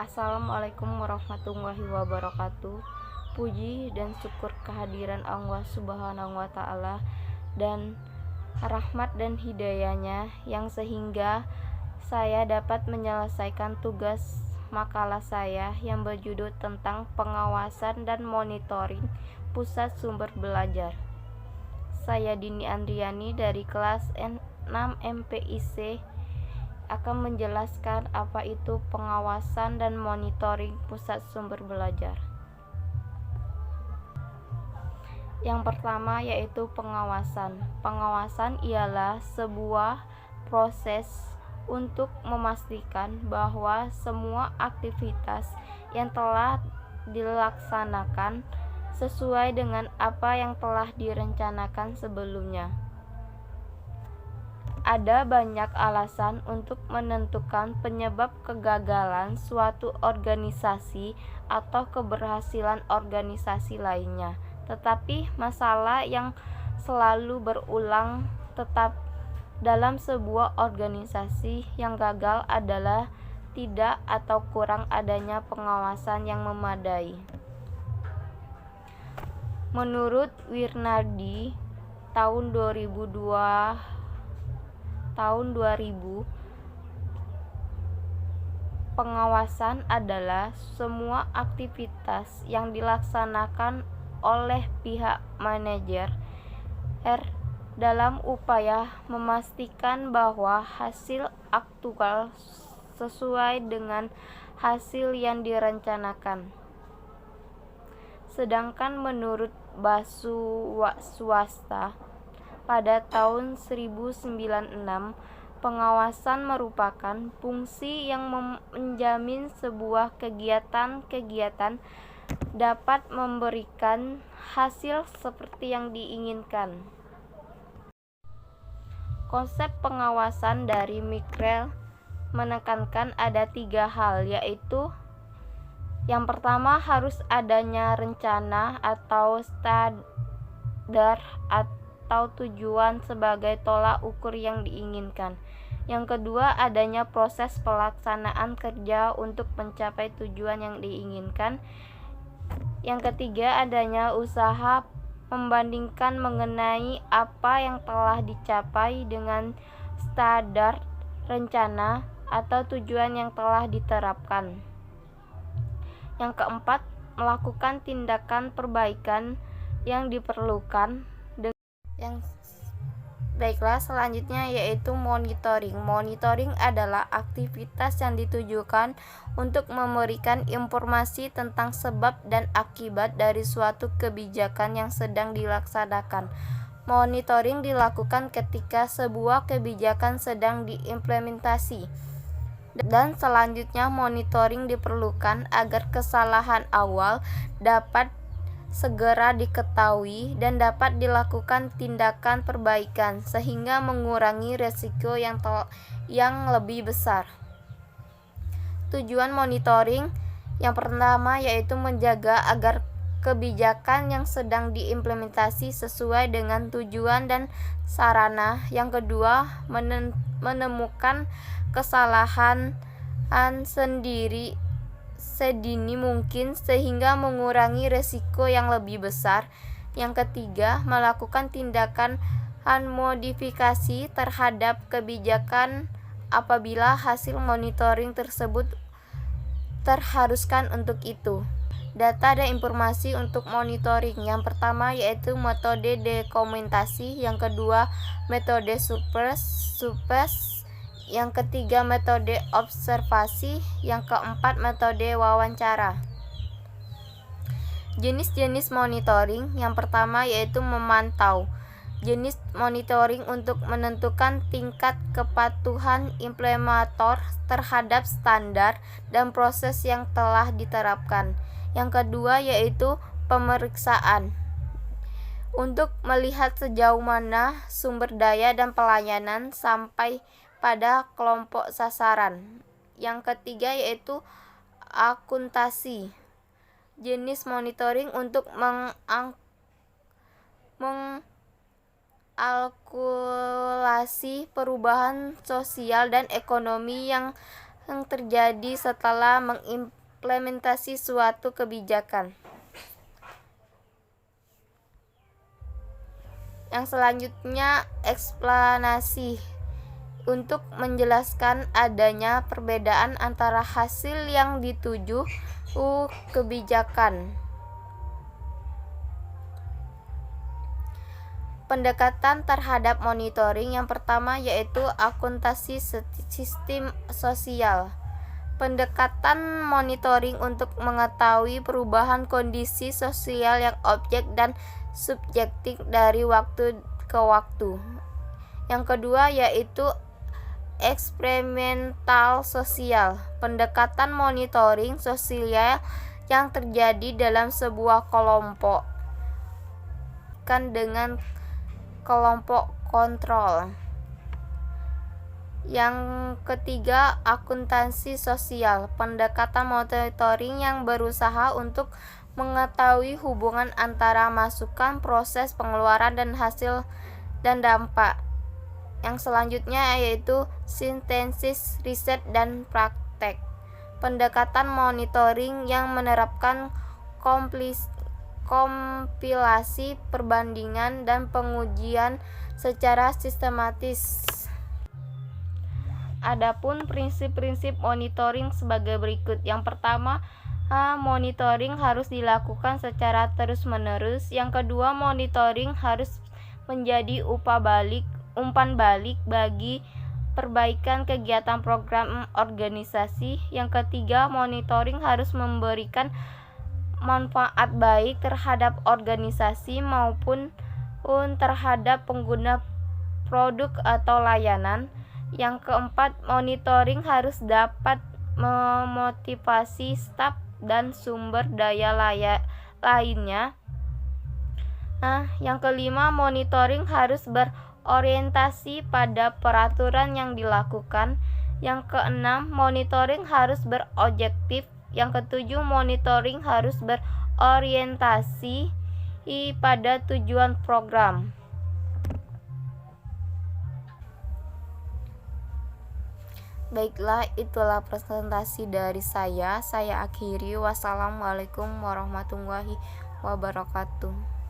Assalamualaikum warahmatullahi wabarakatuh. Puji dan syukur kehadiran Allah Subhanahu wa Ta'ala dan rahmat dan hidayahnya yang sehingga saya dapat menyelesaikan tugas makalah saya yang berjudul tentang pengawasan dan monitoring pusat sumber belajar. Saya Dini Andriani dari kelas 6 MPIC akan menjelaskan apa itu pengawasan dan monitoring pusat sumber belajar. Yang pertama yaitu pengawasan. Pengawasan ialah sebuah proses untuk memastikan bahwa semua aktivitas yang telah dilaksanakan sesuai dengan apa yang telah direncanakan sebelumnya. Ada banyak alasan untuk menentukan penyebab kegagalan suatu organisasi atau keberhasilan organisasi lainnya. Tetapi masalah yang selalu berulang tetap dalam sebuah organisasi yang gagal adalah tidak atau kurang adanya pengawasan yang memadai. Menurut Wirnadi tahun 2000, pengawasan adalah semua aktivitas yang dilaksanakan oleh pihak manajer dalam upaya memastikan bahwa hasil aktual sesuai dengan hasil yang direncanakan. Sedangkan menurut Baswasta pada tahun 1096, pengawasan merupakan fungsi yang menjamin sebuah kegiatan-kegiatan dapat memberikan hasil seperti yang diinginkan. Konsep pengawasan dari Mikkel menekankan ada 3 hal, yaitu yang pertama harus adanya rencana atau standar atau tujuan sebagai tolak ukur yang diinginkan. Yang kedua, adanya proses pelaksanaan kerja untuk mencapai tujuan yang diinginkan. Yang ketiga, adanya usaha membandingkan mengenai apa yang telah dicapai dengan standar, rencana, atau tujuan yang telah diterapkan. Yang keempat, melakukan tindakan perbaikan yang diperlukan. Baiklah, selanjutnya yaitu monitoring. Monitoring adalah aktivitas yang ditujukan untuk memberikan informasi tentang sebab dan akibat dari suatu kebijakan yang sedang dilaksanakan. Monitoring dilakukan ketika sebuah kebijakan sedang diimplementasi. Dan selanjutnya monitoring diperlukan agar kesalahan awal dapat segera diketahui dan dapat dilakukan tindakan perbaikan sehingga mengurangi risiko yang lebih besar. Tujuan monitoring yang pertama yaitu menjaga agar kebijakan yang sedang diimplementasi sesuai dengan tujuan dan sarana. Yang kedua, menemukan kesalahan sedini mungkin sehingga mengurangi risiko yang lebih besar. Yang ketiga, melakukan tindakan modifikasi terhadap kebijakan apabila hasil monitoring tersebut terharuskan untuk itu. Data dan informasi untuk monitoring. Yang pertama yaitu metode dokumentasi, yang kedua metode survei, yang ketiga metode observasi, yang keempat metode wawancara. Jenis-jenis monitoring. Yang pertama yaitu memantau. Jenis monitoring untuk menentukan tingkat kepatuhan implementator terhadap standar dan proses yang telah diterapkan. Yang kedua yaitu pemeriksaan, untuk melihat sejauh mana sumber daya dan pelayanan sampai pada kelompok sasaran. Yang ketiga yaitu akuntasi. Jenis monitoring untuk mengalkulasi perubahan sosial dan ekonomi yang yang terjadi setelah mengimplementasi suatu kebijakan. Yang selanjutnya, eksplanasi. Untuk menjelaskan adanya perbedaan antara hasil yang dituju kebijakan. Pendekatan terhadap monitoring yang pertama yaitu akuntansi sistem sosial. Pendekatan monitoring untuk mengetahui perubahan kondisi sosial yang objek dan subjektif dari waktu ke waktu. Yang kedua yaitu eksperimental sosial. Pendekatan monitoring sosial yang terjadi dalam sebuah kelompok kan dengan kelompok kontrol. Yang ketiga, akuntansi sosial. Pendekatan monitoring yang berusaha untuk mengetahui hubungan antara masukan, proses pengeluaran, dan hasil dan dampak. Yang selanjutnya yaitu sintesis, riset, dan praktek. Pendekatan monitoring yang menerapkan kompilasi, perbandingan, dan pengujian secara sistematis. Adapun prinsip-prinsip monitoring sebagai berikut. Yang pertama, monitoring harus dilakukan secara terus-menerus. Yang kedua, monitoring harus menjadi umpan balik bagi perbaikan kegiatan program organisasi. Yang ketiga, monitoring harus memberikan manfaat baik terhadap organisasi maupun terhadap pengguna produk atau layanan. Yang keempat, monitoring harus dapat memotivasi staf dan sumber daya lainnya. Yang kelima, monitoring harus berorientasi pada peraturan yang dilakukan. Yang keenam, monitoring harus berobjektif. Yang ketujuh, monitoring harus berorientasi pada tujuan program. Baiklah, itulah presentasi dari saya. Saya akhiri. Wassalamualaikum warahmatullahi wabarakatuh.